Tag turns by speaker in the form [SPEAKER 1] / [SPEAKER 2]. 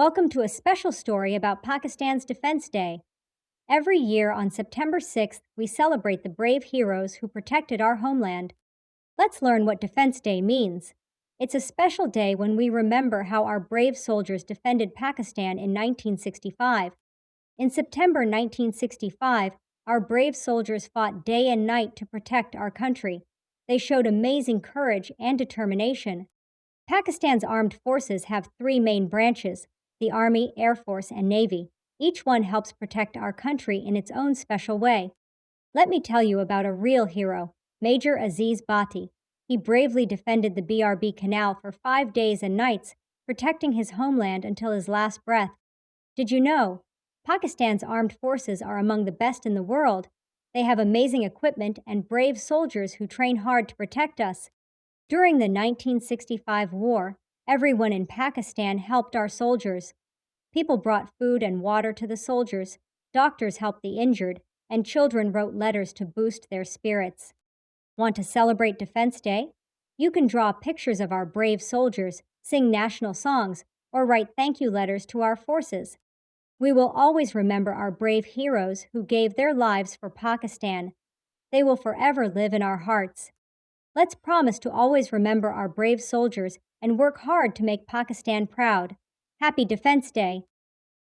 [SPEAKER 1] Welcome to a special story about Pakistan's Defense Day. Every year on September 6th, we celebrate the brave heroes who protected our homeland. Let's learn what Defense Day means. It's a special day when we remember how our brave soldiers defended Pakistan in 1965. In September 1965, our brave soldiers fought day and night to protect our country. They showed amazing courage and determination. Pakistan's armed forces have three main branches: the Army, Air Force, and Navy. Each one helps protect our country in its own special way. Let me tell you about a real hero, Major Aziz Bhatti. He bravely defended the BRB Canal for 5 days and nights, protecting his homeland until his last breath. Did you know? Pakistan's armed forces are among the best in the world. They have amazing equipment and brave soldiers who train hard to protect us. During the 1965 war, everyone in Pakistan helped our soldiers. People brought food and water to the soldiers, doctors helped the injured, and children wrote letters to boost their spirits. Want to celebrate Defense Day? You can draw pictures of our brave soldiers, sing national songs, or write thank you letters to our forces. We will always remember our brave heroes who gave their lives for Pakistan. They will forever live in our hearts. Let's promise to always remember our brave soldiers and work hard to make Pakistan proud. Happy Defense Day!